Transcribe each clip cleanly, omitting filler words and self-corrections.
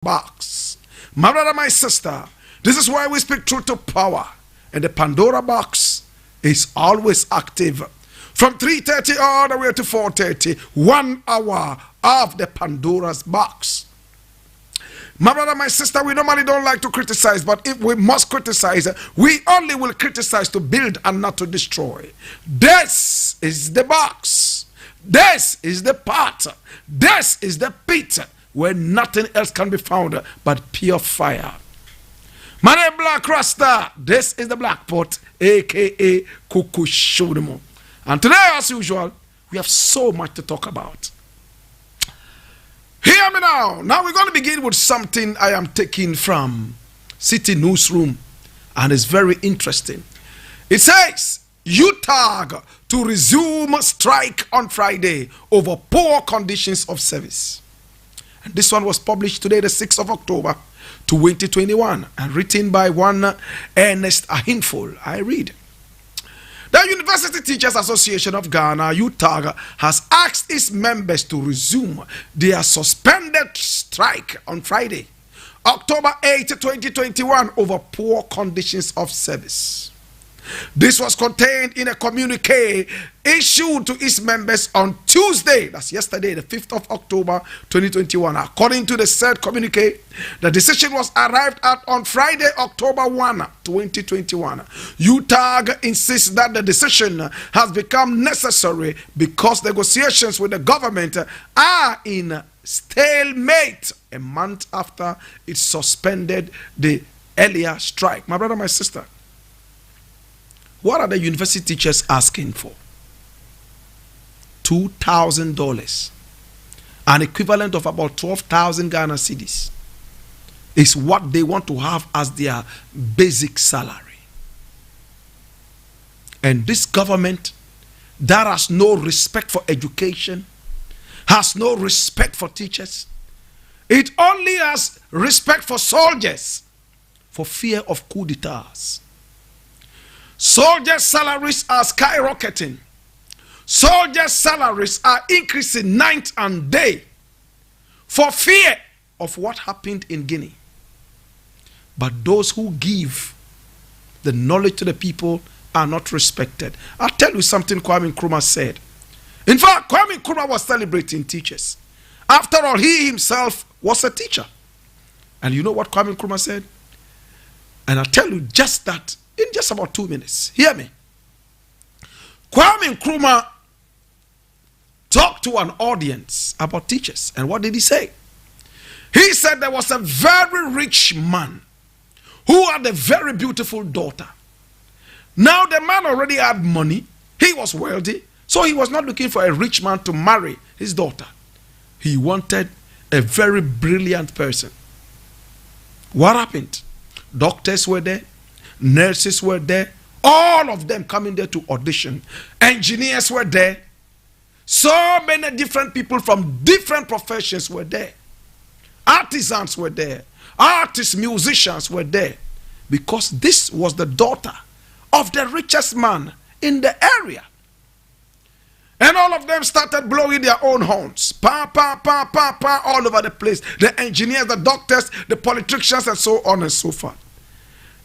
box. My brother, my sister, this is why we speak truth to power. And the Pandora box is always active. From 3:30 all the way to 4:30, 1 hour of the Pandora's box. My brother, my sister, we normally don't like to criticize, but if we must criticize, we only will criticize to build and not to destroy. This is the box. This is the pot. This is the pit where nothing else can be found but pure fire. My name is Blakk Rasta. This is the Black Pot, aka Kukushudumu. And today, as usual, we have so much to talk about. Hear me now. Now we're going to begin with something I am taking from City Newsroom, and it's very interesting. It says, UTAG to resume strike on Friday over poor conditions of service. And this one was published today, the 6th of October, 2021, and written by one Ernest Ahinful. I read. The University Teachers Association of Ghana, UTAG, has asked its members to resume their suspended strike on Friday, October 8, 2021, over poor conditions of service. This was contained in a communique issued to its members on Tuesday, that's yesterday, the 5th of October 2021. According to the said communique, the decision was arrived at on Friday, October 1, 2021. UTAG insists that the decision has become necessary because negotiations with the government are in stalemate a month after it suspended the earlier strike. My brother, my sister, what are the university teachers asking for? $2,000, an equivalent of about 12,000 Ghana cedis, is what they want to have as their basic salary. And this government that has no respect for education, has no respect for teachers, it only has respect for soldiers, for fear of coup d'etats. Soldiers' salaries are skyrocketing. Soldiers' salaries are increasing night and day for fear of what happened in Guinea. But those who give the knowledge to the people are not respected. I'll tell you something Kwame Nkrumah said. In fact, Kwame Nkrumah was celebrating teachers. After all, he himself was a teacher. And you know what Kwame Nkrumah said? And I'll tell you just that in just about 2 minutes. Hear me. Kwame Nkrumah talked to an audience about teachers. And what did he say? He said there was a very rich man who had a very beautiful daughter. Now the man already had money. He was wealthy. So he was not looking for a rich man to marry his daughter. He wanted a very brilliant person. What happened? Doctors were there. Nurses were there, all of them coming there to audition. Engineers were there. So many different people from different professions were there. Artisans were there. Artists, musicians were there. Because this was the daughter of the richest man in the area. And all of them started blowing their own horns. Pa, pa, pa, pa, pa, all over the place. The engineers, the doctors, the politicians, and so on and so forth.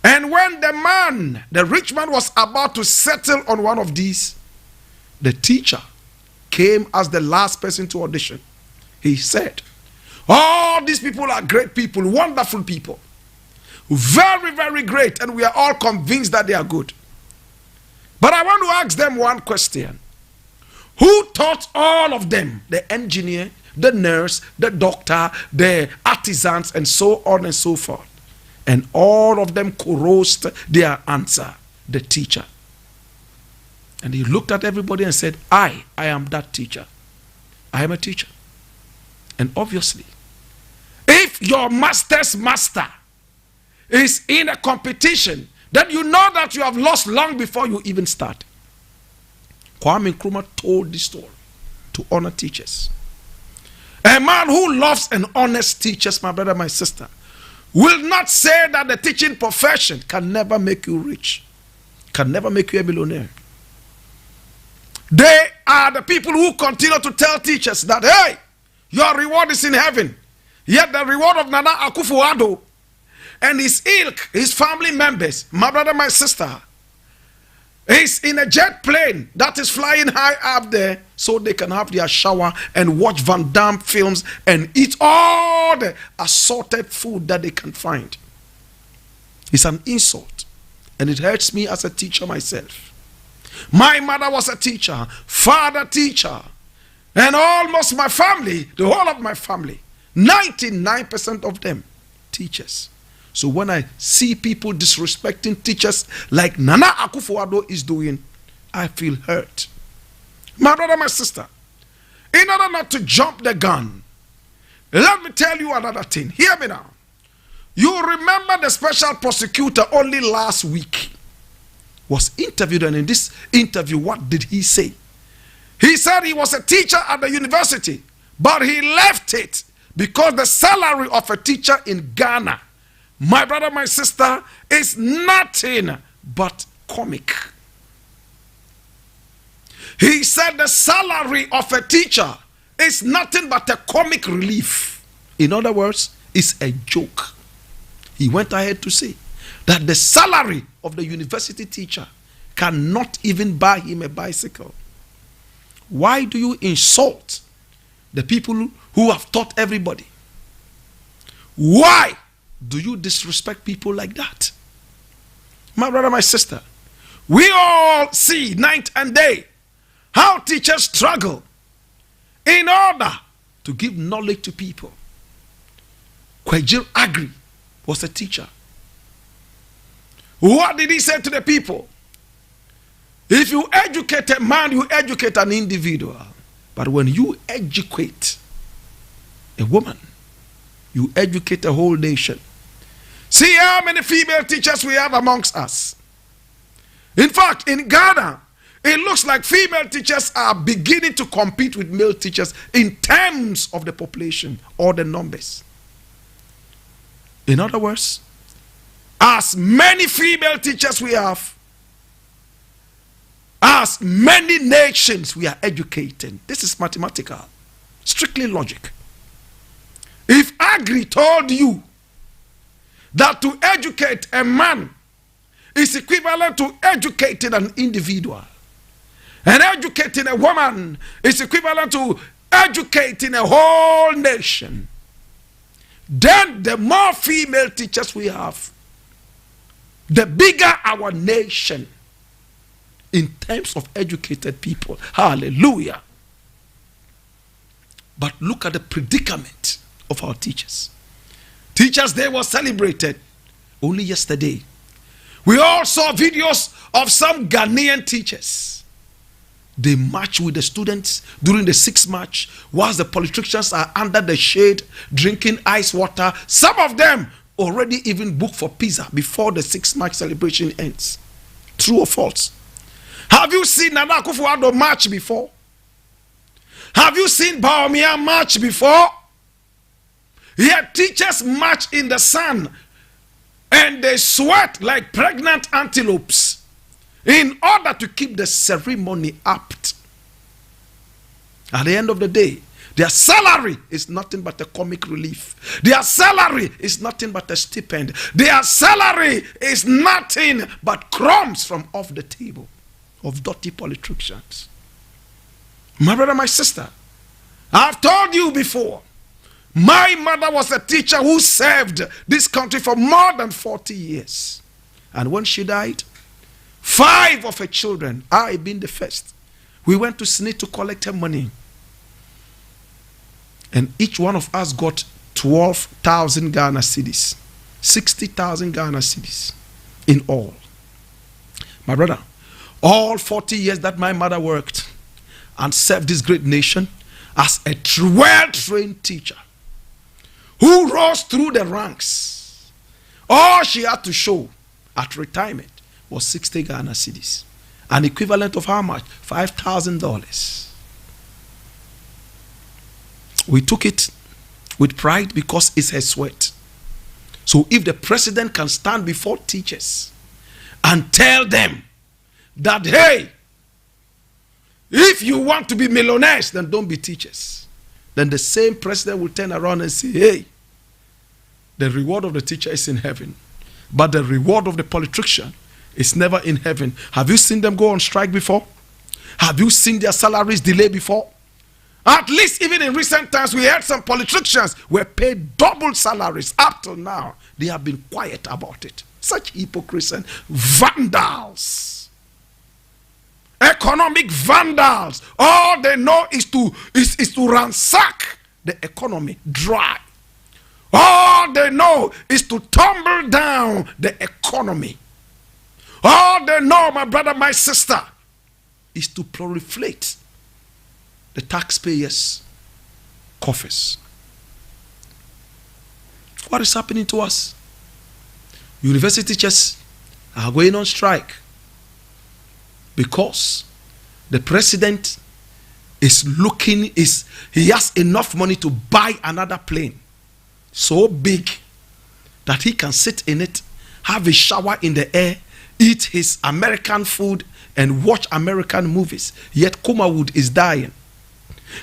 And when the man, the rich man, was about to settle on one of these, the teacher came as the last person to audition. He said, all these people are great people, wonderful people. Very, very great. And we are all convinced that they are good. But I want to ask them one question. Who taught all of them? The engineer, the nurse, the doctor, the artisans, and so on and so forth. And all of them chorused their answer, the teacher. And he looked at everybody and said, I am that teacher. I am a teacher. And obviously, if your master's master is in a competition, then you know that you have lost long before you even start. Kwame Nkrumah told this story to honor teachers. A man who loves and honors teachers, my brother, my sister, will not say that the teaching profession can never make you rich, can never make you a millionaire. They are the people who continue to tell teachers that, hey, your reward is in heaven. Yet the reward of Nana Akufo-Addo and his ilk, his family members, my brother, my sister, is in a jet plane that is flying high up there so they can have their shower and watch Van Damme films and eat all the assorted food that they can find. It's an insult, and it hurts me as a teacher myself. My mother was a teacher, father teacher, and almost my family, the whole of my family, 99% of them teachers. So when I see people disrespecting teachers like Nana Akufo-Addo is doing, I feel hurt. My brother, my sister, in order not to jump the gun, let me tell you another thing. Hear me now. You remember the special prosecutor only last week was interviewed, and in this interview, what did he say? He said he was a teacher at the university, but he left it because the salary of a teacher in Ghana, my brother, my sister, is nothing but comic. He said the salary of a teacher is nothing but a comic relief. In other words, it's a joke. He went ahead to say that the salary of the university teacher cannot even buy him a bicycle. Why do you insult the people who have taught everybody? Why do you disrespect people like that? My brother, my sister, we all see night and day how teachers struggle in order to give knowledge to people. Kwejil Agri was a teacher. What did he say to the people? If you educate a man, you educate an individual. But when you educate a woman, you educate a whole nation. See how many female teachers we have amongst us. In fact, in Ghana, it looks like female teachers are beginning to compete with male teachers in terms of the population or the numbers. In other words, as many female teachers we have, as many nations we are educating. This is mathematical, strictly logic. If Agri told you that to educate a man is equivalent to educating an individual, and educating a woman is equivalent to educating a whole nation, then the more female teachers we have, the bigger our nation in terms of educated people. Hallelujah. But look at the predicament of our teachers. Teachers Day was celebrated only yesterday. We all saw videos of some Ghanaian teachers. They march with the students during the 6th March whilst the politicians are under the shade drinking ice water. Some of them already even booked for pizza before the 6th March celebration ends. True or false? Have you seen Nana Akufo-Addo march before? Have you seen Bawumia march before? Yet teachers march in the sun and they sweat like pregnant antelopes in order to keep the ceremony apt. At the end of the day, their salary is nothing but a comic relief. Their salary is nothing but a stipend. Their salary is nothing but crumbs from off the table of dirty politicians. My brother, my sister, I've told you before, my mother was a teacher who served this country for more than 40 years. And when she died, 5 of her children, I being the first, we went to Sydney to collect her money. And each one of us got 12,000 Ghana cedis, 60,000 Ghana cedis in all. My brother, all 40 years that my mother worked and served this great nation as a well-trained teacher who rose through the ranks, all she had to show at retirement was 60 Ghana cedis, an equivalent of how much? $5,000. We took it with pride because it's her sweat. So if the president can stand before teachers and tell them that, hey, if you want to be millionaires, then don't be teachers, then the same president will turn around and say, hey, The reward of the teacher is in heaven, but the reward of the politician is never in heaven. Have you seen them go on strike before? Have you seen their salaries delay before? At least even in recent times, we heard some politicians were paid double salaries. Up till now, they have been quiet about it. Such hypocrites and vandals. Economic vandals. All they know is to ransack the economy dry. All they know is to tumble down the economy. All they know, my brother, my sister, is to proliferate the taxpayers' coffers. What is happening to us? University teachers are going on strike because the president is he has enough money to buy another plane so big that he can sit in it, have a shower in the air, eat his American food, and watch American movies. Yet Kumawood is dying.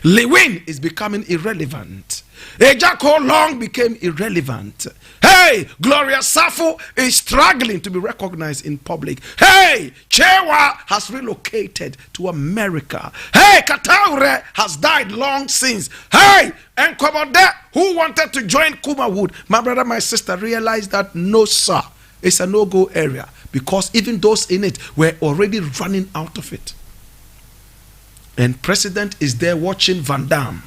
Lewin is becoming irrelevant. Ejako Long became irrelevant. Hey, Gloria Safo is struggling to be recognized in public. Hey, Chewa has relocated to America. Hey, Kataure has died long since. Hey, Nkomode, who wanted to join Kumawood, my brother, my sister, realized that no, sir, it's a no-go area, because even those in it were already running out of it. And president is there watching Van Damme.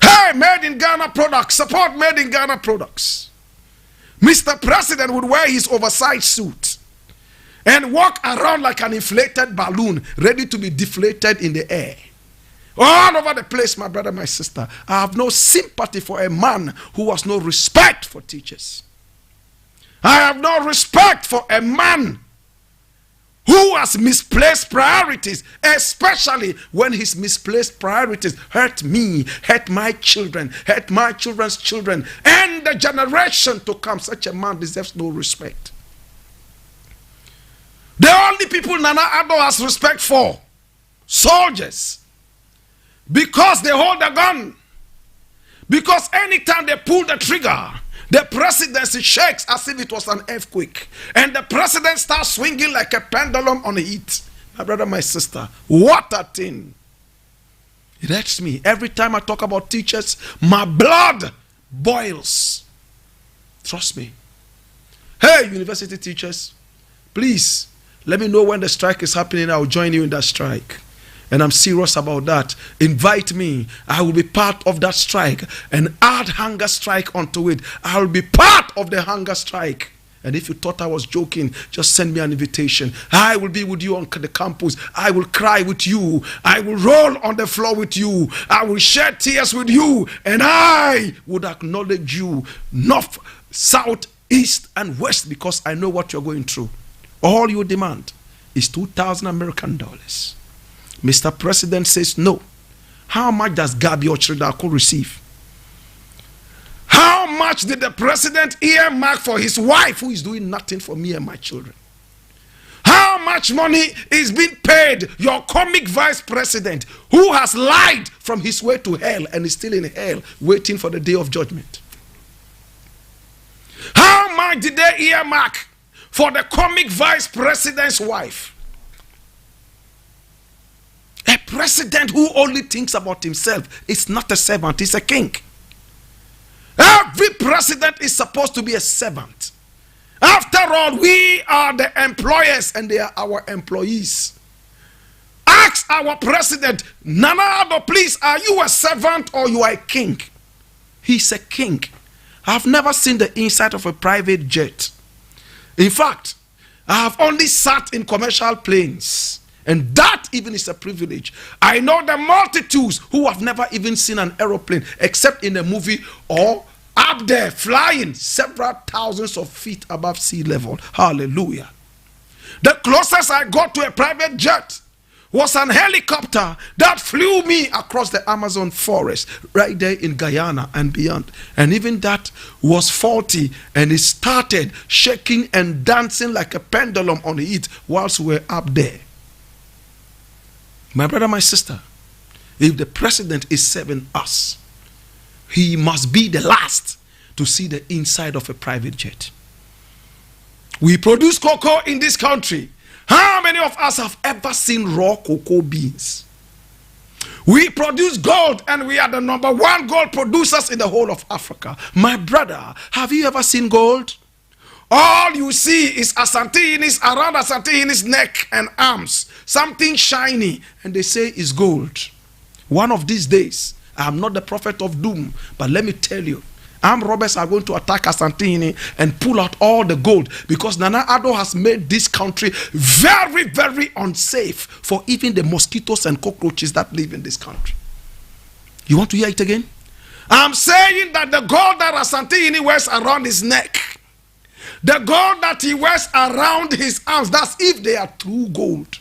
Hey, made in Ghana products, support made in Ghana products. Mr. President would wear his oversized suit and walk around like an inflated balloon, ready to be deflated in the air. All over the place, my brother, my sister. I have no sympathy for a man who has no respect for teachers. I have no respect for a man who has misplaced priorities, especially when his misplaced priorities hurt me, hurt my children, hurt my children's children, and the generation to come. Such a man deserves no respect. The only people Nana Addo has respect for, soldiers, because they hold a gun. Because anytime they pull the trigger, the presidency shakes as if it was an earthquake. And the president starts swinging like a pendulum on heat. My brother, my sister, what a thing. It hurts me. Every time I talk about teachers, my blood boils. Trust me. Hey, university teachers, please, let me know when the strike is happening. I'll join you in that strike. And I'm serious about that. Invite me. I will be part of that strike and add hunger strike onto it. I will be part of the hunger strike. And if you thought I was joking, just send me an invitation. I will be with you on the campus. I will cry with you. I will roll on the floor with you. I will shed tears with you. And I would acknowledge you north, south, east, and west, because I know what you're going through. All you demand is 2,000 American dollars. Mr. President says no. How much does Gabi Ochredako receive? How much did the president earmark for his wife, who is doing nothing for me and my children? How much money is being paid your comic vice president, who has lied from his way to hell and is still in hell waiting for the day of judgment? How much did they earmark for the comic vice president's wife? A president who only thinks about himself is not a servant, he's a king. Every president is supposed to be a servant. After all, we are the employers and they are our employees. Ask our president, Nana Addo, please, are you a servant or you are a king? He's a king. I've never seen the inside of a private jet. In fact, I have only sat in commercial planes. And that even is a privilege. I know the multitudes who have never even seen an aeroplane except in a movie or up there flying several thousands of feet above sea level. Hallelujah. The closest I got to a private jet was an helicopter that flew me across the Amazon forest right there in Guyana and beyond. And even that was faulty, and it started shaking and dancing like a pendulum on it whilst we were up there. My brother, my sister, if the president is serving us, he must be the last to see the inside of a private jet. We produce cocoa in this country. How many of us have ever seen raw cocoa beans? We produce gold, and we are the #1 gold producers in the whole of Africa. My brother, have you ever seen gold? All you see is Asantehine's, around Asantehine's neck and arms, something shiny, and they say it's gold. One of these days, I am not the prophet of doom, but let me tell you, armed robbers are going to attack Asantehine and pull out all the gold, because Nana Addo has made this country very, very unsafe for even the mosquitoes and cockroaches that live in this country. You want to hear it again? I'm saying that the gold that Asantehine wears around his neck, the gold that he wears around his arms, that's if they are true gold.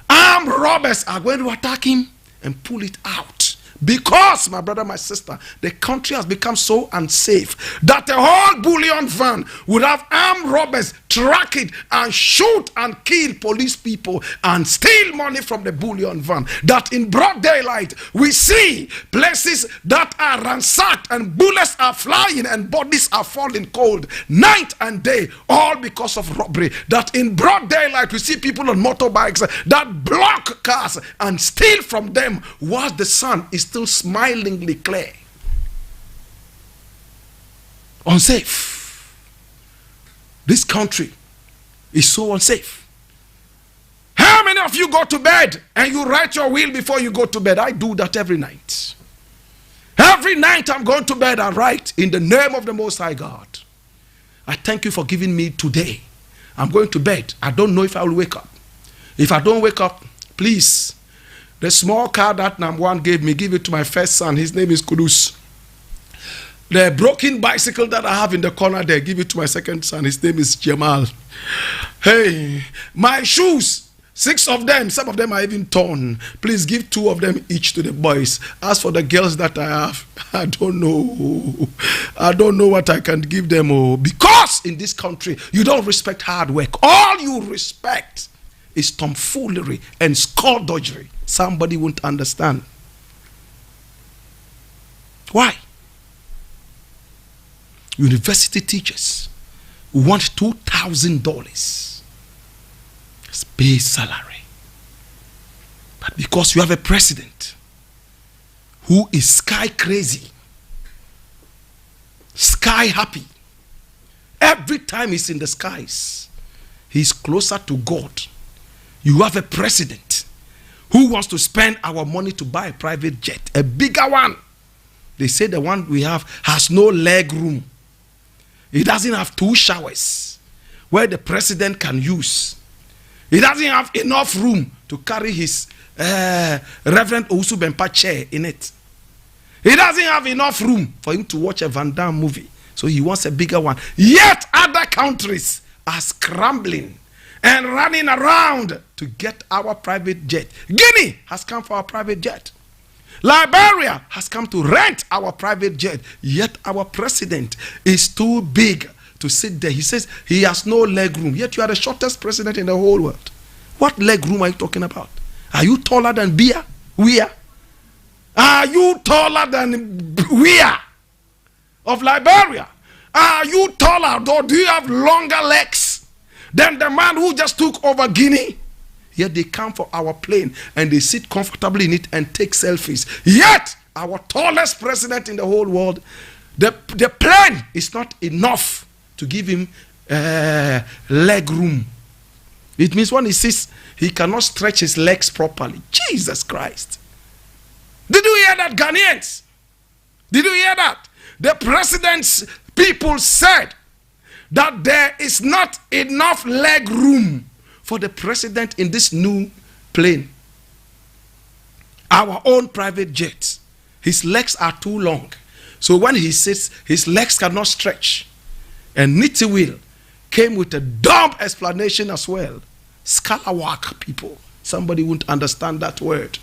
Armed robbers are going to attack him and pull it out. Because, my brother, my sister, the country has become so unsafe that the whole bullion van would have armed robbers track it and shoot and kill police people and steal money from the bullion van. That in broad daylight, we see places that are ransacked and bullets are flying and bodies are falling cold night and day, all because of robbery. That in broad daylight, we see people on motorbikes that block cars and steal from them while the sun is still smilingly clear. Unsafe. This country is so unsafe. How many of you go to bed and you write your will before you go to bed? I do that every night. Every night I'm going to bed, I write, in the name of the Most High God, I thank you for giving me today. I'm going to bed. I don't know if I will wake up. If I don't wake up, please, the small car that #1 gave me, give it to my first son. His name is Kudus. The broken bicycle that I have in the corner there, give it to my second son. His name is Jamal. Hey, my shoes, 6 of them, some of them are even torn. Please give 2 of them each to the boys. As for the girls that I have, I don't know. I don't know what I can give them. Oh, because in this country, you don't respect hard work. All you respect is tomfoolery and skullduggery. Somebody won't understand. Why? University teachers want $2,000 as base salary. But because you have a president who is sky crazy, sky happy, every time he's in the skies, he's closer to God. You have a president who wants to spend our money to buy a private jet, a bigger one. They say the one we have has no leg room. It doesn't have 2 showers where the president can use. It doesn't have enough room to carry his Reverend Owusu Bempah chair in it. It doesn't have enough room for him to watch a Van Damme movie. So he wants a bigger one. Yet other countries are scrambling and running around to get our private jet. Guinea has come for our private jet. Liberia has come to rent our private jet. Yet our president is too big to sit there. He says he has no leg room. Yet you are the shortest president in the whole world. What leg room are you talking about? Are you taller than Bia? We are. Are you taller than we are of Liberia? Are you taller, or do you have longer legs than the man who just took over Guinea? Yet they come for our plane and they sit comfortably in it and take selfies. Yet our tallest president in the whole world, the plane is not enough to give him leg room. It means when he sits, he cannot stretch his legs properly. Jesus Christ. Did you hear that, Ghanaians? Did you hear that? The president's people said that there is not enough leg room for the president in this new plane. Our own private jet. His legs are too long. So when he sits, his legs cannot stretch. And Nitiwil came with a dumb explanation as well. Scalawag people. Somebody won't understand that word.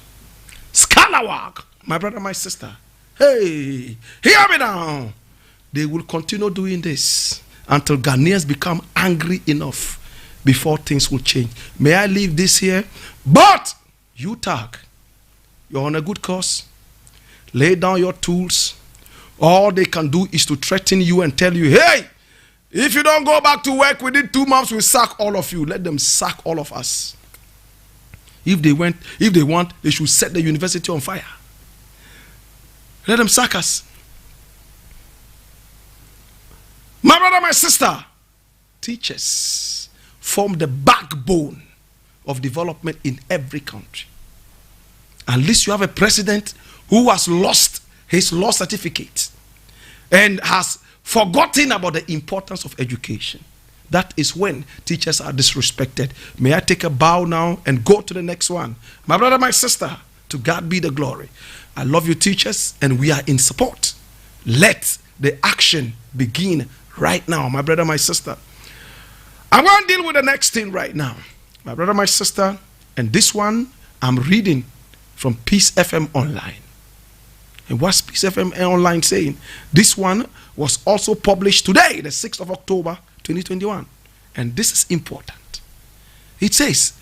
Scalawag. My brother, my sister. Hey, hear me now. They will continue doing this until Ghanaians become angry enough before things will change. May I leave this here? But you tag. You're on a good course. Lay down your tools. All they can do is to threaten you and tell you, hey, if you don't go back to work within 2 months, we'll sack all of you. Let them sack all of us. If they want, they should set the university on fire. Let them sack us. My brother, my sister, teachers form the backbone of development in every country. Unless you have a president who has lost his law certificate and has forgotten about the importance of education, that is when teachers are disrespected. May I take a bow now and go to the next one? My brother, my sister, to God be the glory. I love you, teachers, and we are in support. Let the action begin right now, my brother, my sister. I want to deal with the next thing right now, my brother, my sister, and this one I'm reading from Peace FM Online. And what's Peace FM Online saying? This one was also published today, the 6th of October, 2021. And this is important. It says,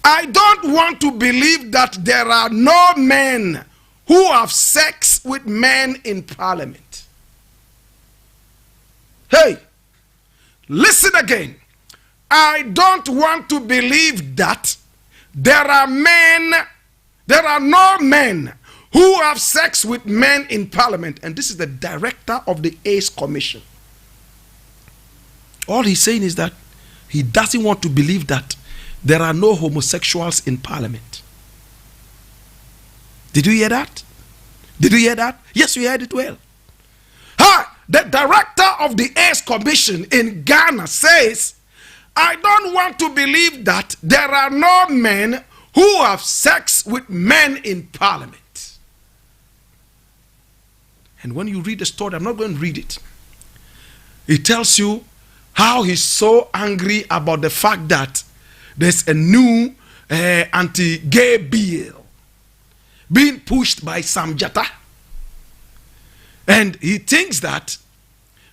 I don't want to believe that there are no men who have sex with men in parliament. Hey, listen again. I don't want to believe that there are no men who have sex with men in parliament. And this is the director of the AIDS Commission. All he's saying is that he doesn't want to believe that there are no homosexuals in parliament. Did you hear that? Did you hear that? Yes, you heard it well. The director of the AIDS Commission in Ghana says, I don't want to believe that there are no men who have sex with men in parliament. And when you read the story, I'm not going to read it. It tells you how he's so angry about the fact that there's a new anti-gay bill being pushed by Sam Jatta. And he thinks that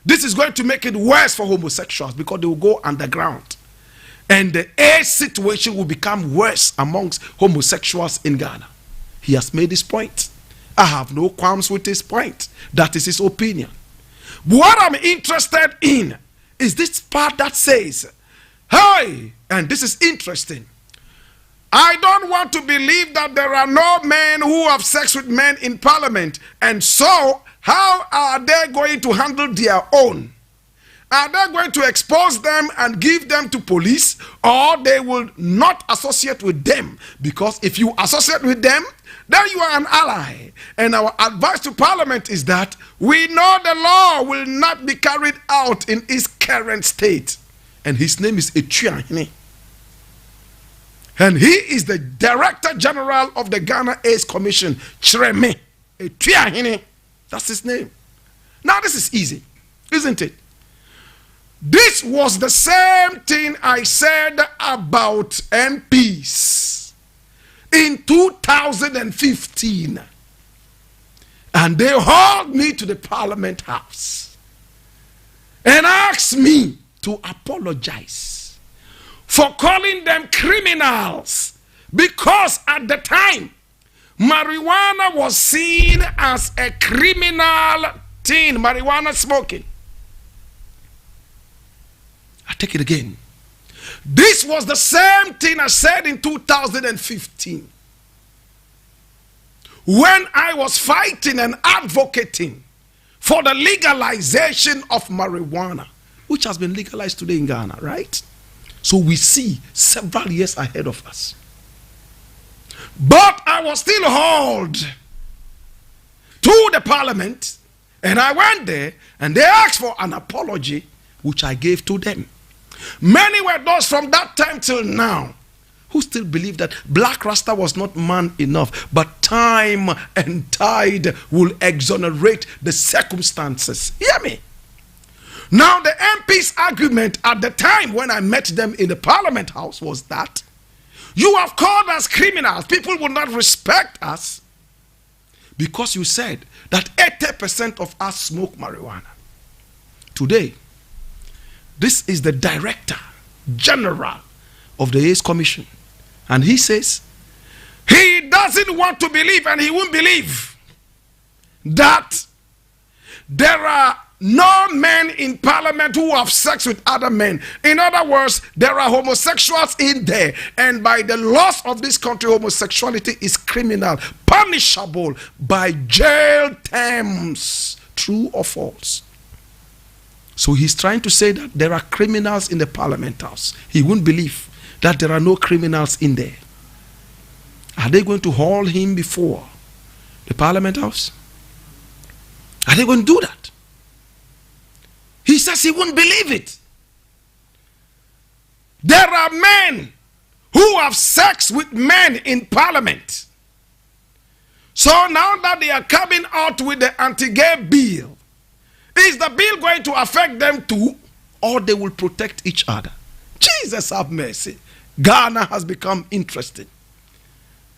this is going to make it worse for homosexuals because they will go underground. And the AIDS situation will become worse amongst homosexuals in Ghana. He has made his point. I have no qualms with his point. That is his opinion. But what I'm interested in is this part that says, hey, and this is interesting. I don't want to believe that there are no men who have sex with men in parliament. And so, how are they going to handle their own? Are they going to expose them and give them to police, or they will not associate with them? Because if you associate with them, then you are an ally. And our advice to Parliament is that we know the law will not be carried out in its current state. And his name is Etuahine. And he is the Director General of the Ghana AIDS Commission, Chreme Etuahine. That's his name. Now this is easy, isn't it? This was the same thing I said about MPs in 2015. And they hauled me to the Parliament House and asked me to apologize for calling them criminals, because at the time, marijuana was seen as a criminal thing, marijuana smoking. I take it again. This was the same thing I said in 2015 when I was fighting and advocating for the legalization of marijuana, which has been legalized today in Ghana, right? So we see several years ahead of us. But I was still hauled to the Parliament, and I went there and they asked for an apology, which I gave to them. Many were those from that time till now who still believe that Blakk Rasta was not man enough, but time and tide will exonerate the circumstances. Hear me? Now the MP's argument at the time when I met them in the Parliament House was that you have called us criminals. People will not respect us because you said that 80% of us smoke marijuana. Today, this is the Director General of the AIDS Commission. And he says he doesn't want to believe, and he won't believe, that there are no men in parliament who have sex with other men. In other words, there are homosexuals in there, and by the laws of this country, homosexuality is criminal, punishable by jail terms. True or false? So he's trying to say that there are criminals in the parliament house. He wouldn't believe that there are no criminals in there. Are they going to haul him before the parliament house? Are they going to do that? He says he wouldn't believe it. There are men who have sex with men in parliament. So now that they are coming out with the anti-gay bill, is the bill going to affect them too, or they will protect each other? Jesus have mercy. Ghana has become interesting.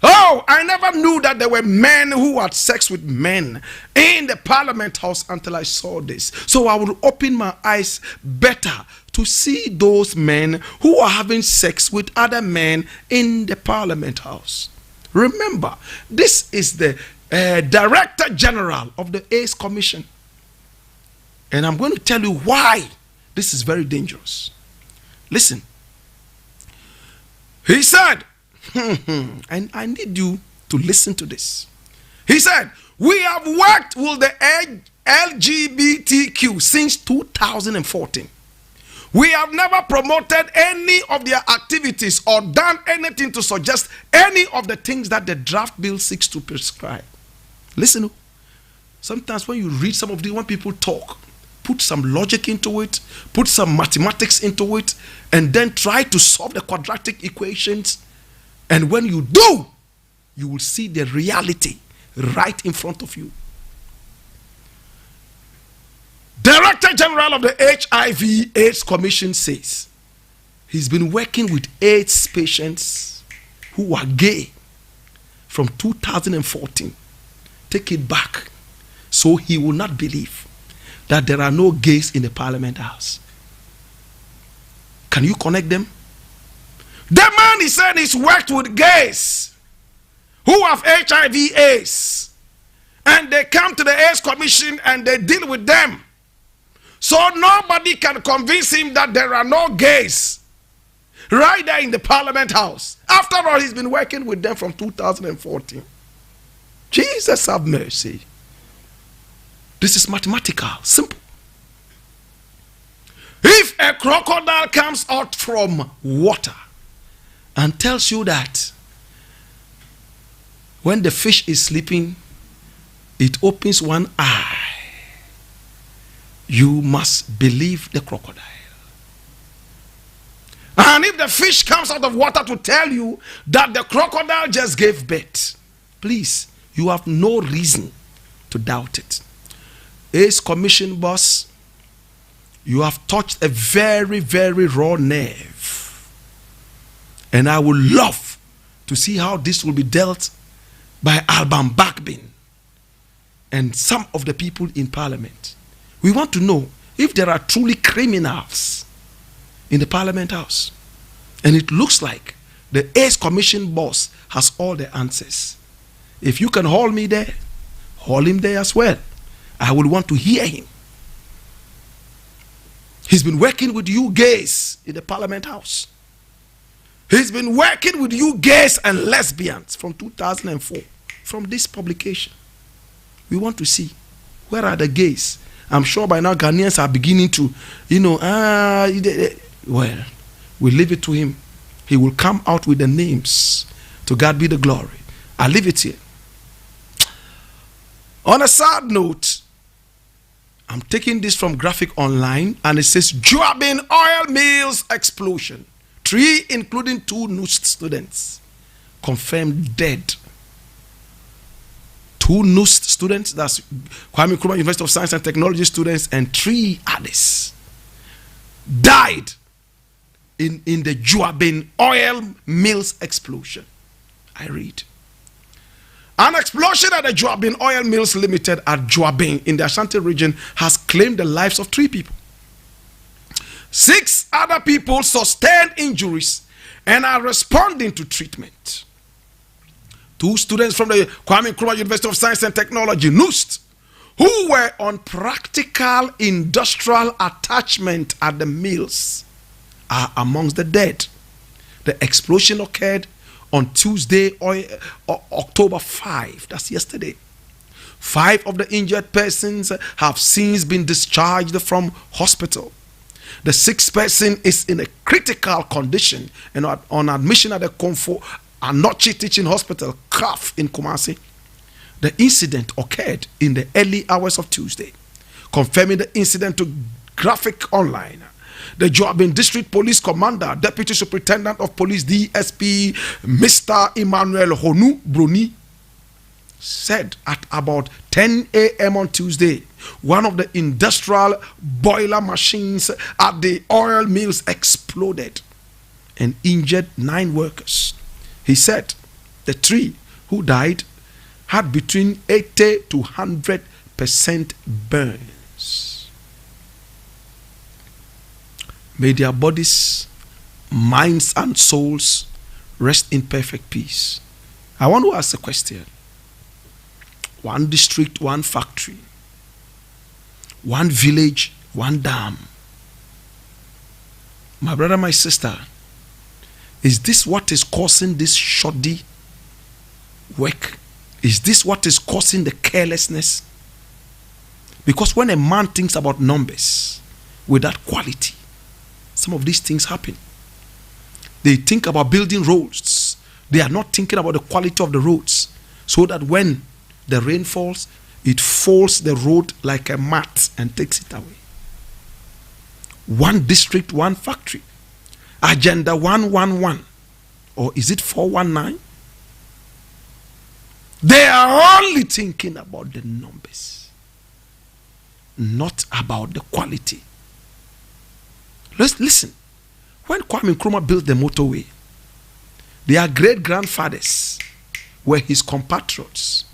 Oh, I never knew that there were men who had sex with men in the parliament house until I saw this. So I will open my eyes better to see those men who are having sex with other men in the parliament house. Remember, this is the Director General of the AIDS Commission. And I'm going to tell you why this is very dangerous. Listen. He said, and I need you to listen to this. He said, we have worked with the LGBTQ since 2014. We have never promoted any of their activities or done anything to suggest any of the things that the draft bill seeks to prescribe. Listen, sometimes when you read some of these, when people talk, put some logic into it, put some mathematics into it, and then try to solve the quadratic equations. And when you do, you will see the reality right in front of you. Director General of the HIV/AIDS Commission says he's been working with AIDS patients who are gay from 2014. Take it back. So he will not believe that there are no gays in the parliament house. Can you connect them? The man, he said, he's worked with gays who have HIV/AIDS, and they come to the AIDS Commission and they deal with them. So nobody can convince him that there are no gays right there in the parliament house. After all, he's been working with them from 2014. Jesus have mercy. This is mathematical, simple. If a crocodile comes out from water and tells you that when the fish is sleeping, it opens one eye, you must believe the crocodile. And if the fish comes out of water to tell you that the crocodile just gave birth, please, you have no reason to doubt it. AIDS Commission boss, you have touched a very, very raw nerve. And I would love to see how this will be dealt by Alban Bagbin and some of the people in parliament. We want to know if there are truly criminals in the parliament house. And it looks like the AIDS Commission boss has all the answers. If you can haul me there, haul him there as well. I would want to hear him. He's been working with you gays in the parliament house. He's been working with you gays and lesbians from 2004, from this publication. We want to see, where are the gays? I'm sure by now Ghanaians are beginning to, well, we leave it to him. He will come out with the names. To God be the glory. I leave it here. On a sad note, I'm taking this from Graphic Online, and it says Juabin oil mills explosion. 3, including 2 NUST students, confirmed dead. 2 NUST students, that's Kwame Nkrumah University of Science and Technology students, and 3 others died in the Juabin oil mills explosion. I read. An explosion at the Juabin Oil Mills Limited at Juabin in the Ashanti region has claimed the lives of 3 people. 6 other people sustained injuries and are responding to treatment. 2 students from the Kwame Nkrumah University of Science and Technology, NUST, who were on practical industrial attachment at the mills are amongst the dead. The explosion occurred on Tuesday, October 5. That's yesterday. 5 of the injured persons have since been discharged from hospital. The 6th person is in a critical condition and on admission at the Komfo Anochi Teaching Hospital, CAF, in Kumasi. The incident occurred in the early hours of Tuesday. Confirming the incident to Graphic Online, the Joabin District Police Commander, Deputy Superintendent of Police DSP, Mr. Emmanuel Honu Bruni, said at about 10 a.m. on Tuesday, one of the industrial boiler machines at the oil mills exploded and injured 9 workers. He said the 3 who died had between 80 to 100% burns. May their bodies, minds, and souls rest in perfect peace. I want to ask a question. 1 district, 1 factory, 1 village, 1 dam. My brother, my sister, is this what is causing this shoddy work? Is this what is causing the carelessness? Because when a man thinks about numbers without quality, some of these things happen. They think about building roads. They are not thinking about the quality of the roads, so that when the rain falls, it folds the road like a mat and takes it away. 1 district, 1 factory. Agenda 111. Or is it 419? They are only thinking about the numbers, not about the quality. Let's listen. When Kwame Nkrumah built the motorway, their great-grandfathers were his compatriots.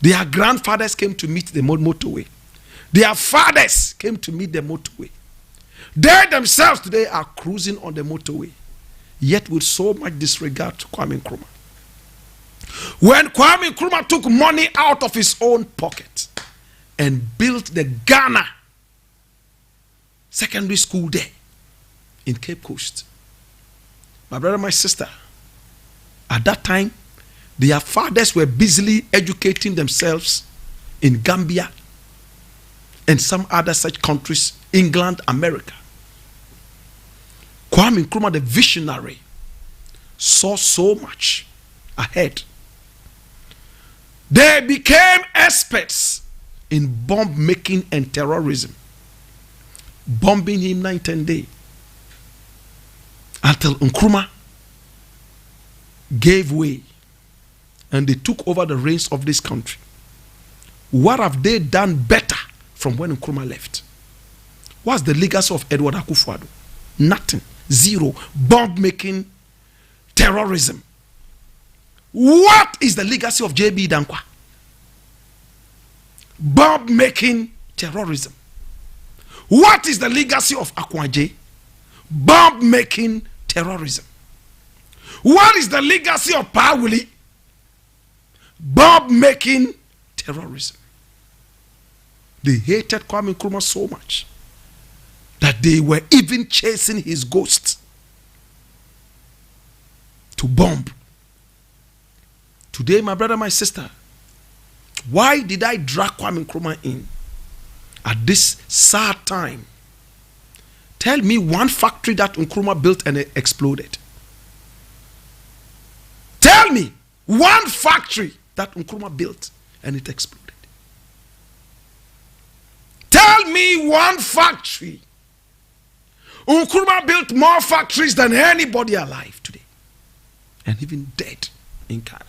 Their grandfathers came to meet the motorway. Their fathers came to meet the motorway. They themselves today are cruising on the motorway, yet with so much disregard to Kwame Nkrumah. When Kwame Nkrumah took money out of his own pocket and built the Ghana secondary school there in Cape Coast, my brother, my sister, at that time, their fathers were busily educating themselves in Gambia and some other such countries, England, America. Kwame Nkrumah, the visionary, saw so much ahead. They became experts in bomb making and terrorism, bombing him night and day, until Nkrumah gave way and they took over the reins of this country. What have they done better from when Nkrumah left? What's the legacy of Edward Akufo-Addo? Nothing. Zero. Bomb making, terrorism. What is the legacy of J.B. Dankwa? Bomb making, terrorism. What is the legacy of Akwaje? Bomb making, terrorism. What is the legacy of Pawuli? Bomb making, terrorism. They hated Kwame Nkrumah so much that they were even chasing his ghost to bomb. Today, my brother, my sister, why did I drag Kwame Nkrumah in at this sad time? Tell me 1 factory that Nkrumah built and it exploded. Tell me 1 factory that Nkrumah built and it exploded. Tell me 1 factory. Nkrumah built more factories than anybody alive today and even dead in Ghana.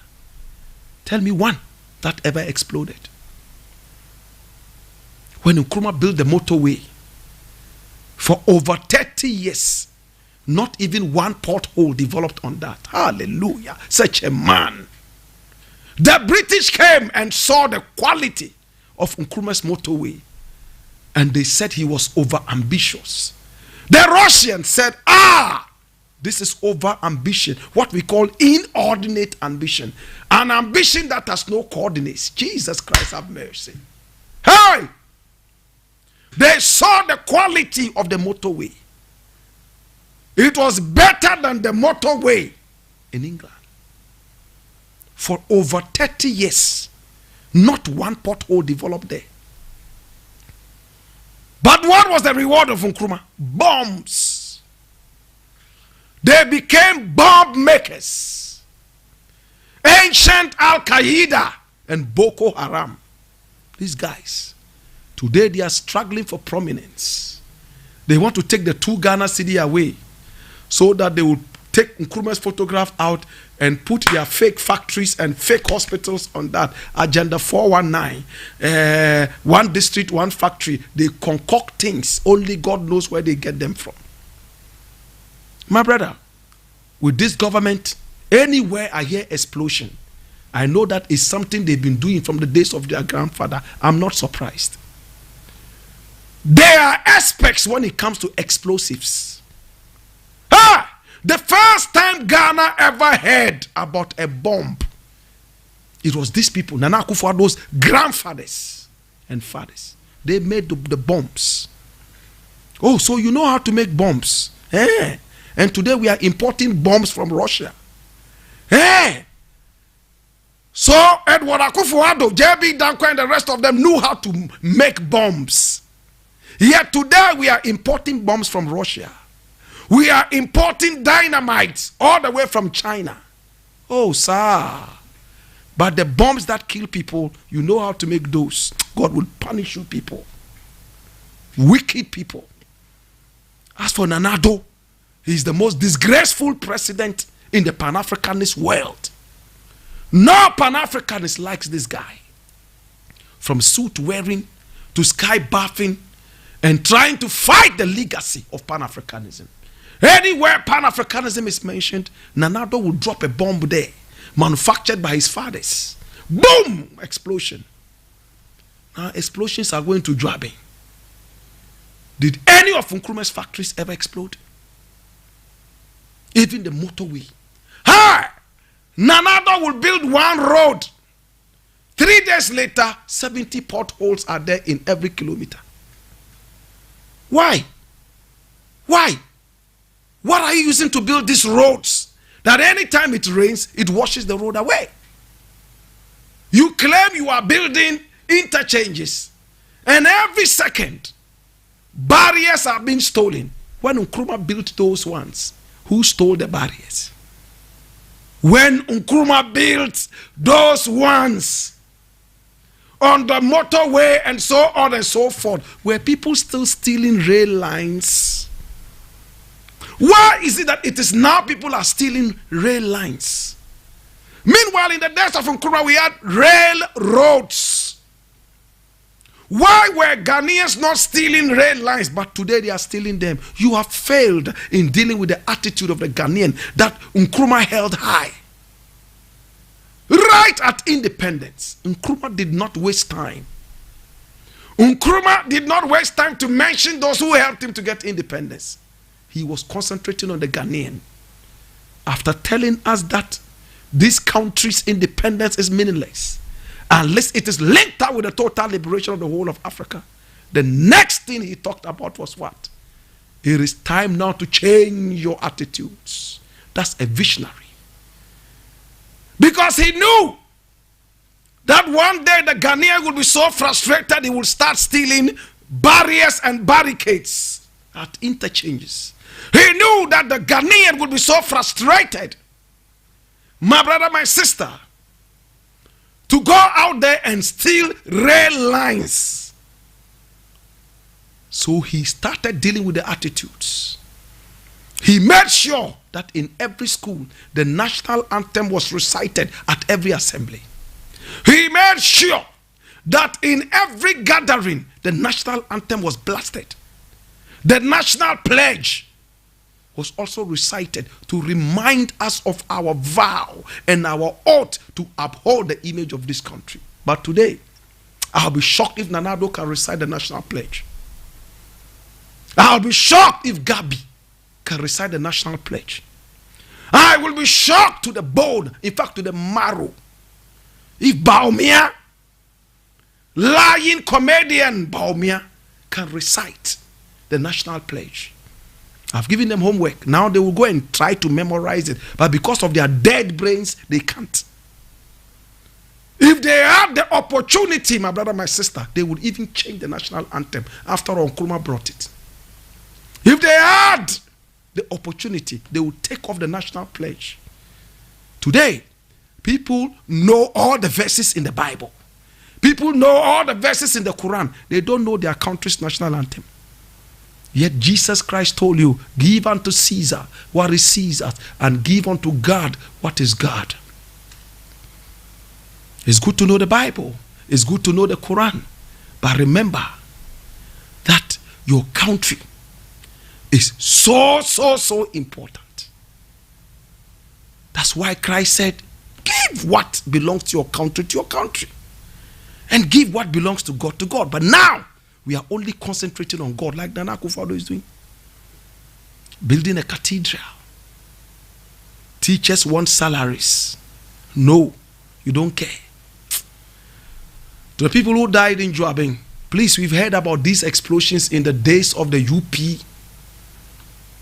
Tell me 1 that ever exploded. When Nkrumah built the motorway, for over 30 years, not even 1 pothole developed on that. Hallelujah. Such a man. The British came and saw the quality of Nkrumah's motorway, and they said he was over ambitious. The Russians said, this is over ambition, what we call inordinate ambition, an ambition that has no coordinates. Jesus Christ, have mercy. Hey! They saw the quality of the motorway. It was better than the motorway in England. For over 30 years, not one pothole developed there. But what was the reward of Nkrumah? Bombs. They became bomb makers. Ancient Al-Qaeda and Boko Haram. These guys, today they are struggling for prominence. They want to take the 2 Ghana cedi away so that they will take Nkrumah's photograph out and put their fake factories and fake hospitals on that. Agenda 419. One district, one factory. They concoct things. Only God knows where they get them from. My brother, with this government, anywhere I hear explosion, I know that is something they've been doing from the days of their grandfather. I'm not surprised. They are experts when it comes to explosives. The first time Ghana ever heard about a bomb, it was these people, Nana Akufo-Addo's grandfathers and fathers. They made the bombs. Oh, so you know how to make bombs. And today we are importing bombs from Russia. So Edward Akufo-Addo, J.B. Danko and the rest of them knew how to make bombs. Yet today we are importing bombs from Russia. We are importing dynamite all the way from China. Oh, sir. But the bombs that kill people, you know how to make those. God will punish you people. Wicked people. As for Nana Addo, he's the most disgraceful president in the Pan-Africanist world. No Pan-Africanist likes this guy. From suit wearing to sky bathing and trying to fight the legacy of Pan-Africanism. Anywhere Pan-Africanism is mentioned, Nana Addo will drop a bomb there, manufactured by his fathers. Boom! Explosion. Now explosions are going to Joabe. Did any of Nkrumah's factories ever explode? Even the motorway. Nana Addo will build one road. 3 days later, 70 potholes are there in every kilometer. Why? Why? What are you using to build these roads that anytime it rains, it washes the road away? You claim you are building interchanges, and every second, barriers are being stolen. When Nkrumah built those ones, who stole the barriers? When Nkrumah built those ones on the motorway and so on and so forth, were people still stealing rail lines? Why is it that it is now people are stealing rail lines? Meanwhile, in the days of Nkrumah, we had railroads. Why were Ghanaians not stealing rail lines, but today they are stealing them? You have failed in dealing with the attitude of the Ghanaian that Nkrumah held high. Right at independence, Nkrumah did not waste time. Nkrumah did not waste time to mention those who helped him to get independence. He was concentrating on the Ghanaian. After telling us that this country's independence is meaningless unless it is linked up with the total liberation of the whole of Africa, the next thing he talked about was what? It is time now to change your attitudes. That's a visionary. Because he knew that one day the Ghanaian would be so frustrated he would start stealing barriers and barricades at interchanges. He knew that the Ghanaian would be so frustrated, my brother, my sister, to go out there and steal rail lines. So he started dealing with the attitudes. He made sure that in every school, the national anthem was recited at every assembly. He made sure that in every gathering, the national anthem was blasted. The national pledge was also recited to remind us of our vow and our oath to uphold the image of this country. But today, I'll be shocked if Nana Addo can recite the national pledge. I'll be shocked if Gabi can recite the national pledge. I will be shocked to the bone, in fact to the marrow, if Baumia, lying comedian Baumia can recite the national pledge. I've given them homework. Now they will go and try to memorize it. But because of their dead brains, they can't. If they had the opportunity, my brother, my sister, they would even change the national anthem. After all, Nkrumah brought it. If they had the opportunity, they would take off the national pledge. Today, people know all the verses in the Bible. People know all the verses in the Quran. They don't know their country's national anthem. Yet Jesus Christ told you, give unto Caesar what is Caesar's, and give unto God what is God. It's good to know the Bible. It's good to know the Quran. But remember that your country is so important. That's why Christ said, give what belongs to your country. And give what belongs to God. But now, we are only concentrating on God, like Nana Akufo-Addo is doing. Building a cathedral. Teachers want salaries. No, you don't care. To the people who died in Joabeng, please, we've heard about these explosions in the days of the UP,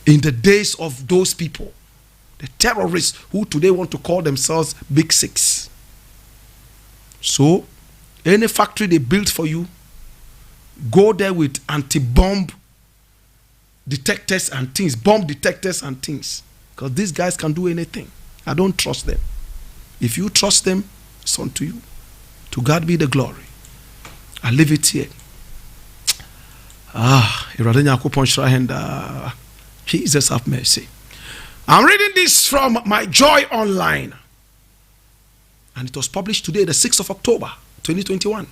in the days of those people, the terrorists who today want to call themselves Big Six. So, any factory they built for you, go there with anti-bomb detectors and things, bomb detectors and things. Because these guys can do anything. I don't trust them. If you trust them, it's unto you. To God be the glory. I leave it here. Jesus have mercy. I'm reading this from my Joy Online. And it was published today, the 6th of October, 2021.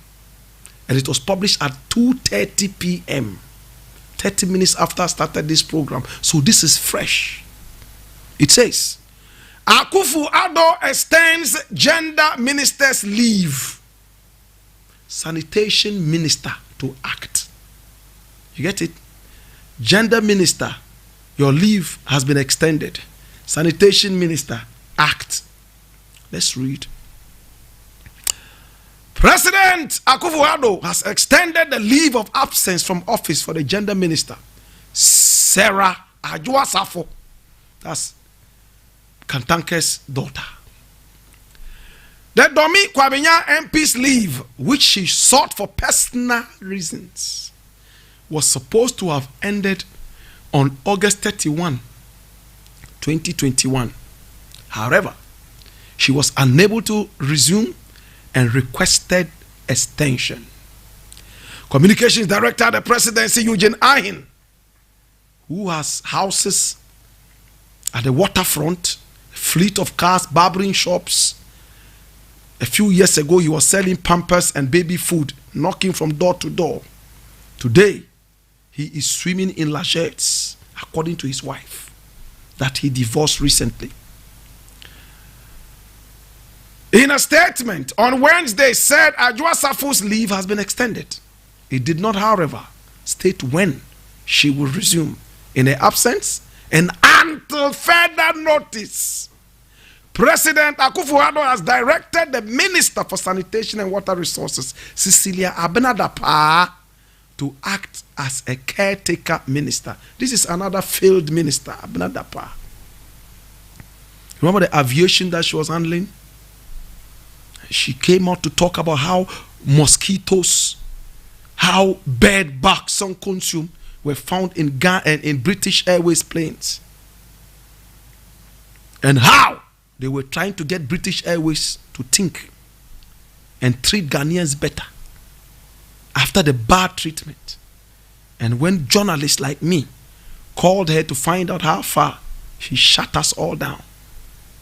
And it was published at 2:30 p.m. 30 minutes after I started this program. So this is fresh. It says, Akufo-Addo extends gender minister's leave. Sanitation minister to act. You get it? Gender minister, your leave has been extended. Sanitation minister, act. Let's read. President Akufo-Addo has extended the leave of absence from office for the gender minister, Sarah Adwoa-Safo. That's Kantanke's daughter. The Domi Kwabenya MP's leave, which she sought for personal reasons, was supposed to have ended on August 31, 2021. However, she was unable to resume and requested extension. Communications Director at the Presidency, Eugene Ahin, who has houses at the waterfront, a fleet of cars, barbering shops. A few years ago, he was selling Pampers and baby food, knocking from door to door. Today, he is swimming in lachettes, according to his wife, that he divorced recently. In a statement on Wednesday, said Adwoa-Safo's leave has been extended. It did not, however, state when she will resume. In her absence and until further notice, President Akufo-Addo has directed the Minister for Sanitation and Water Resources, Cecilia Abenadapa, to act as a caretaker minister. This is another failed minister, Abenadapa. Remember the aviation that she was handling? She came out to talk about how mosquitoes, how bed bugs on consume were found in British Airways planes. And how they were trying to get British Airways to think and treat Ghanaians better after the bad treatment. And when journalists like me called her to find out how far, she shut us all down.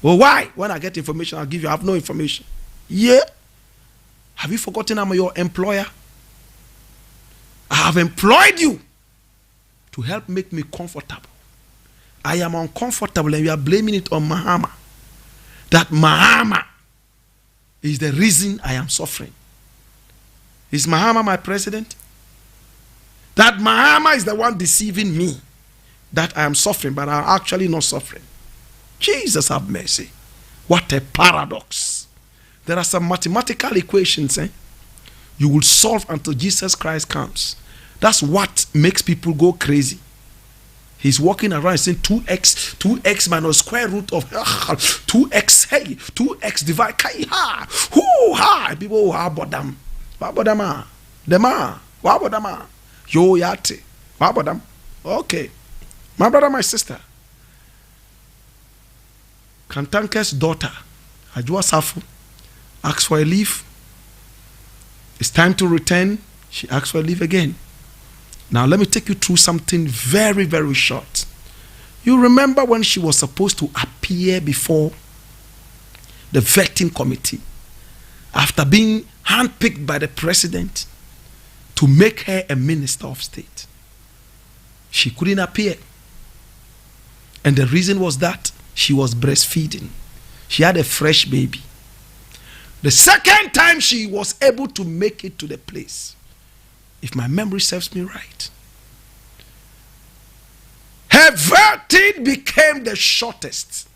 Well, why? When I get information, I'll give you. I have no information. Yeah. Have you forgotten I'm your employer? I have employed you to help make me comfortable. I am uncomfortable and you are blaming it on Mahama. That Mahama is the reason I am suffering. Is Mahama my president? That Mahama is the one deceiving me that I am suffering, but I am actually not suffering. Jesus have mercy. What a paradox. There are some mathematical equations You will solve until Jesus Christ comes. That's what makes people go crazy. He's walking around saying 2x minus square root of 2x, hey, 2x divide, kai, ha, whoo, ha. People, how about them? What about them? What about them? Yo, yate. What about them? Okay. My brother, my sister. Kantanke's daughter, Ajua Safu, asked for a leave. It's time to return. She asked for a leave again. Now let me take you through something very, very short. You remember when she was supposed to appear before the vetting committee after being handpicked by the president to make her a minister of state? She couldn't appear. And the reason was that she was breastfeeding. She had a fresh baby. The second time she was able to make it to the place, if my memory serves me right, her vetting became the shortest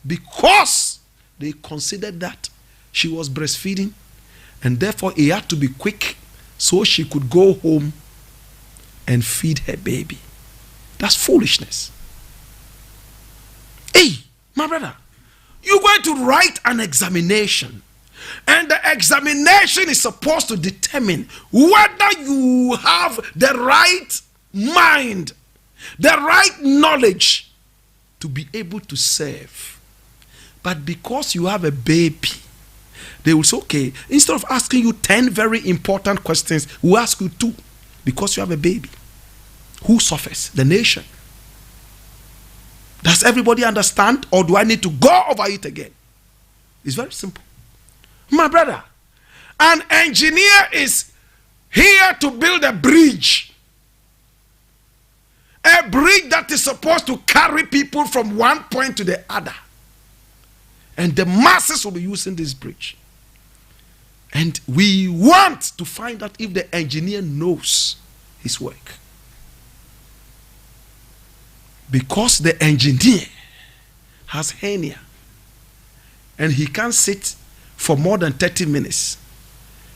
because they considered that she was breastfeeding, and therefore it had to be quick so she could go home and feed her baby. That's foolishness. Hey, my brother, you're going to write an examination, and the examination is supposed to determine whether you have the right mind, the right knowledge to be able to serve. But because you have a baby, they will say, okay, instead of asking you 10 very important questions, we'll ask you 2 because you have a baby. Who suffers? The nation. Does everybody understand, or do I need to go over it again? It's very simple. My brother, an engineer is here to build a bridge. A bridge that is supposed to carry people from one point to the other. And the masses will be using this bridge. And we want to find out if the engineer knows his work. Because the engineer has hernia and he can't sit for more than 30 minutes.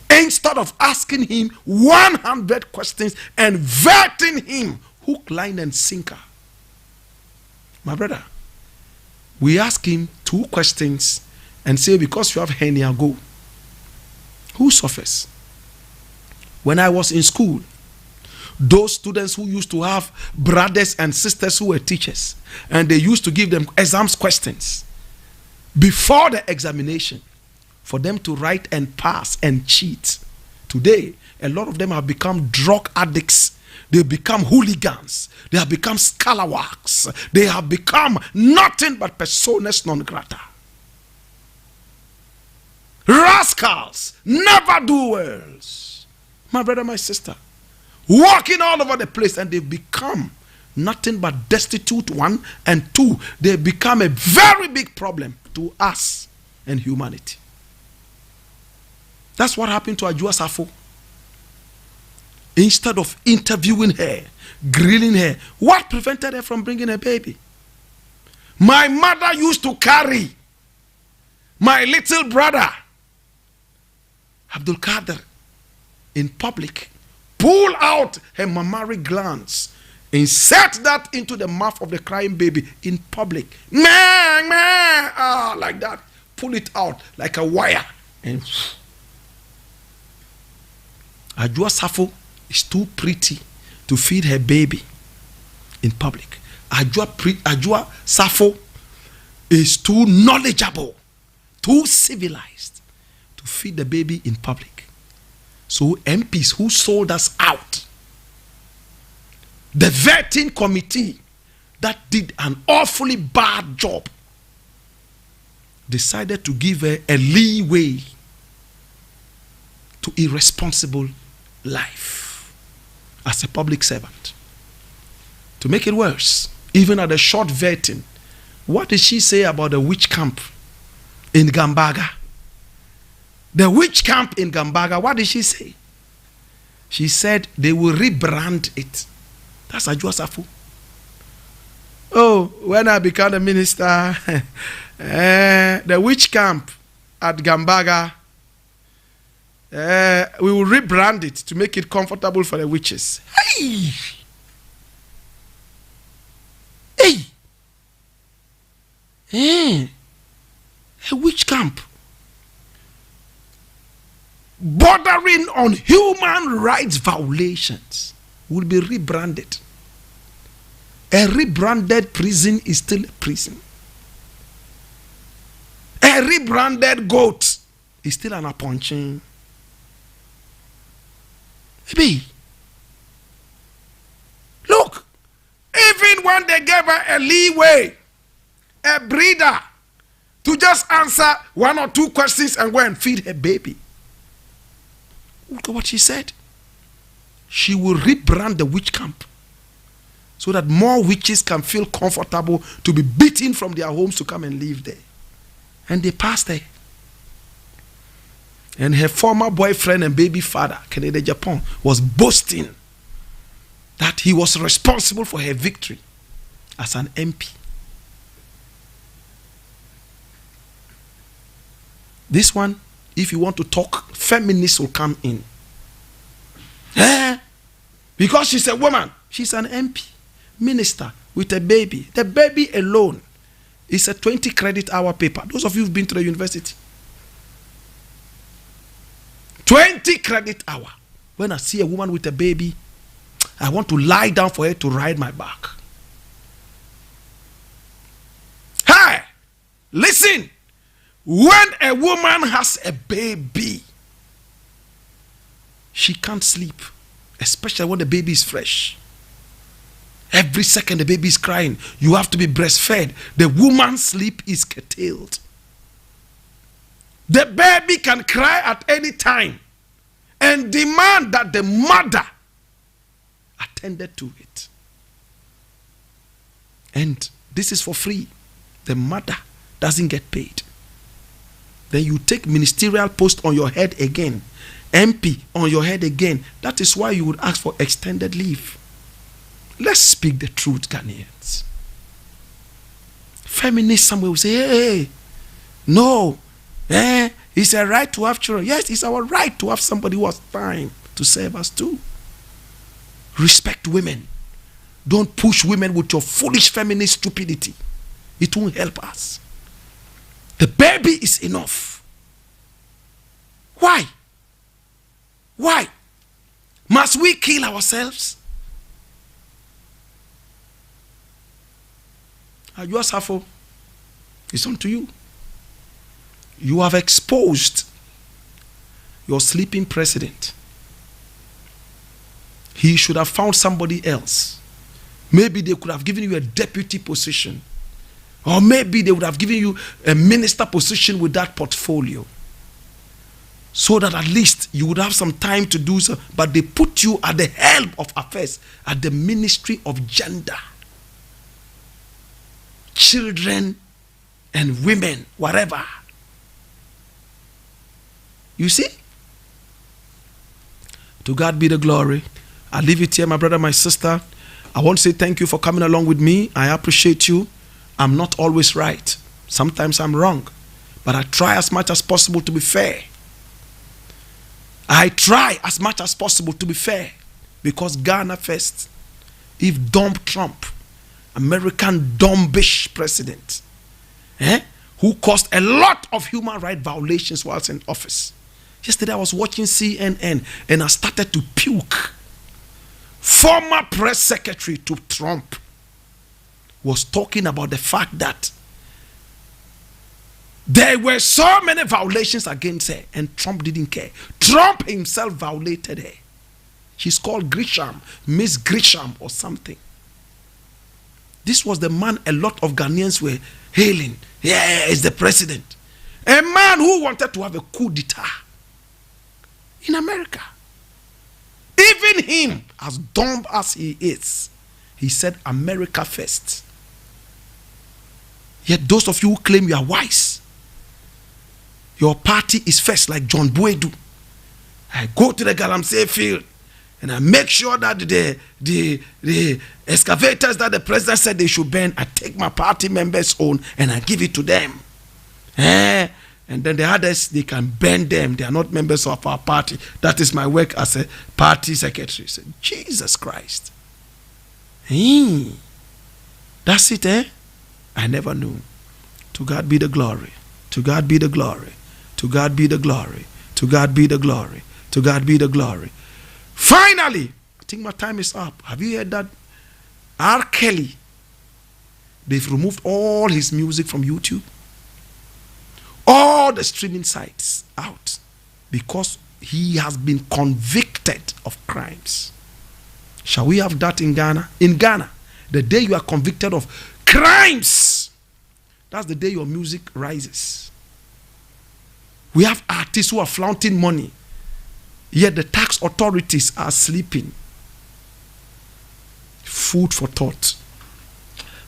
Instead of asking him 100 questions and vetting him hook, line, and sinker, my brother, we ask him 2 questions and say, because you have hernia, go. Who suffers? When I was in school, those students who used to have brothers and sisters who were teachers, and they used to give them exams questions before the examination for them to write and pass and cheat. Today, a lot of them have become drug addicts. They become hooligans. They have become scalawags. They have become nothing but personas non grata. Rascals, never do wells. My brother, my sister, walking all over the place, and they become nothing but destitute, 1, and 2, they become a very big problem to us and humanity. That's what happened to Ajua Safo. Instead of interviewing her, grilling her, what prevented her from bringing a baby? My mother used to carry my little brother Abdul Kader in public, pull out her mammary glands, insert that into the mouth of the crying baby in public. Meh, meh, like that. Pull it out like a wire. And Ajua Safo is too pretty to feed her baby in public. Ajua Safo is too knowledgeable, too civilized to feed the baby in public. So MPs who sold us out, the vetting committee that did an awfully bad job, decided to give her a leeway to irresponsible life as a public servant. To make it worse, even at the short vetting, what did she say about the witch camp in Gambaga? The witch camp in Gambaga, what did she say? She said they will rebrand it. That's Ajua Safo. Oh, when I became a minister, the witch camp at Gambaga, we will rebrand it to make it comfortable for the witches. Hey! Hey! A witch camp. Bordering on human rights violations will be rebranded. A rebranded prison is still a prison. A rebranded goat is still an appointing. Maybe. Look, even when they gave her a leeway, a breeder, to just answer one or two questions and go and feed her baby. Look at what she said. She will rebrand the witch camp so that more witches can feel comfortable to be beaten from their homes to come and live there. And they passed her. And her former boyfriend and baby father, Kennedy Japan, was boasting that he was responsible for her victory as an MP. This one, if you want to talk, feminists will come in. Because she's a woman. She's an MP, minister with a baby. The baby alone is a 20 credit hour paper. Those of you who've been to the university. 20 credit hour. When I see a woman with a baby, I want to lie down for her to ride my back. Hey, listen. When a woman has a baby, she can't sleep, especially when the baby is fresh. Every second the baby is crying. You have to be breastfed. The woman's sleep is curtailed. The baby can cry at any time and demand that the mother attended to it. And this is for free. The mother doesn't get paid. Then you take ministerial post on your head again, MP on your head again. That is why you would ask for extended leave. Let's speak the truth, Ghanaians. Feminists somewhere will say, hey, no, it's a right to have children. Yes, it's our right to have somebody who has time to serve us too. Respect women. Don't push women with your foolish feminist stupidity. It won't help us. The baby is enough. Why? Why? Must we kill ourselves? Safo, it's on to you. You have exposed your sleeping president. He should have found somebody else. Maybe they could have given you a deputy position. Or maybe they would have given you a minister position with that portfolio. So that at least you would have some time to do so. But they put you at the helm of affairs, at the Ministry of Gender. Children and women, whatever. You see? To God be the glory. I leave it here, my brother, my sister. I want to say thank you for coming along with me. I appreciate you. I'm not always right. Sometimes I'm wrong. But I try as much as possible to be fair. I try as much as possible to be fair. Because Ghana first. If Donald Trump, American dumbish president, who caused a lot of human rights violations whilst in office. Yesterday I was watching CNN and I started to puke. Former press secretary to Trump was talking about the fact that there were so many violations against her and Trump didn't care. Trump himself violated her. She's called Grisham, Miss Grisham or something. This was the man a lot of Ghanaians were hailing. Yeah, he's the president. A man who wanted to have a coup d'etat in America. Even him, as dumb as he is, he said America first. Yet those of you who claim you are wise, your party is first, like John Boedu. I go to the Galamsey field and I make sure that the excavators that the president said they should burn, I take my party members' own and I give it to them. And then the others, they can burn them. They are not members of our party. That is my work as a party secretary. So, Jesus Christ. That's it, eh? I never knew. To God be the glory. To God be the glory. To God be the glory. To God be the glory. To God be the glory. Finally, I think my time is up. Have you heard that? R. Kelly, they've removed all his music from YouTube. All the streaming sites out. Because he has been convicted of crimes. Shall we have that in Ghana? In Ghana, the day you are convicted of crimes, that's the day your music rises. We have artists who are flaunting money, yet the tax authorities are sleeping. Food for thought.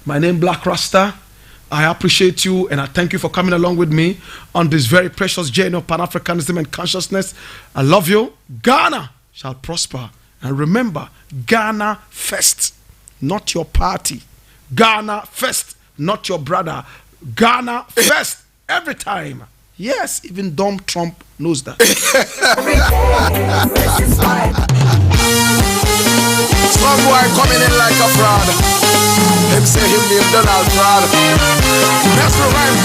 My name is Blakk Rasta. I appreciate you and I thank you for coming along with me on this very precious journey of Pan-Africanism and consciousness. I love you. Ghana shall prosper. And remember, Ghana first, not your party. Ghana first, not your brother. Ghana first, every time. Yes, even dumb Trump knows that. Some boy coming in like a fraud. Him say him name Donald Fraud. That's the right.